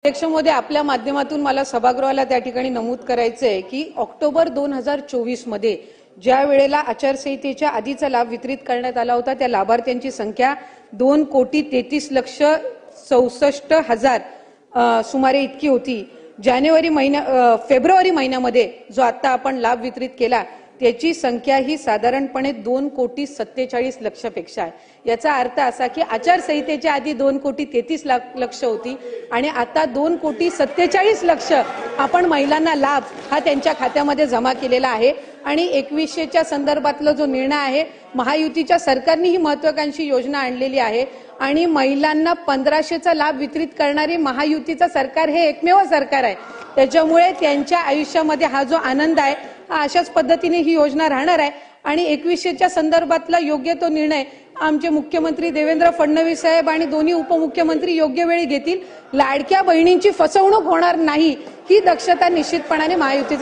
अध्यक्ष महोदय, आपल्या माध्यमातून मला सभागृहाला त्या ठिकाणी नमूद करायचे आहे की ऑक्टोबर 2024 मध्ये ज्या वेळेला आचारसंहितेच्या आधीचा लाभ वितरित करण्यात आला होता त्या लाभार्थ्यांची संख्या 2,33,64,000 सुमारे इतकी होती। फेब्रुवारी महिन्यामध्ये जो आता आपण लाभ वितरित केला त्याची संख्या ही साधारणपणे 2,47,00,000 पेक्षा आहे। याचा अर्थ असा की आचारसंहितेच्या आधी 2,33,00,000 होती आणि आता 2,47,00,000 आपण महिलांना लाभ हा त्यांच्या खात्यामध्ये जमा केलेला आहे। आणि 2100च्या संदर्भातला जो निर्णय आहे, महायुतीच्या सरकारने ही महत्त्वाकांक्षी योजना आणलेली आहे आणि महिलांना 1500चा लाभ वितरित करणारी महायुतीचं सरकार हे एकमेव सरकार आहे। त्याच्यामुळे त्यांच्या आयुष्यामध्ये हा जो आनंद आहे हा अशाच पद्धतीने ही योजना राहणार आहे आणि 2100च्या संदर्भातला योग्य तो निर्णय आमचे मुख्यमंत्री देवेंद्र फडणवीस साहेब आणि दोन्ही उपमुख्यमंत्री योग्य वेळी घेतील। लाडक्या बहिणींची फसवणूक होणार नाही ही दक्षता निश्चितपणाने महायुतीचं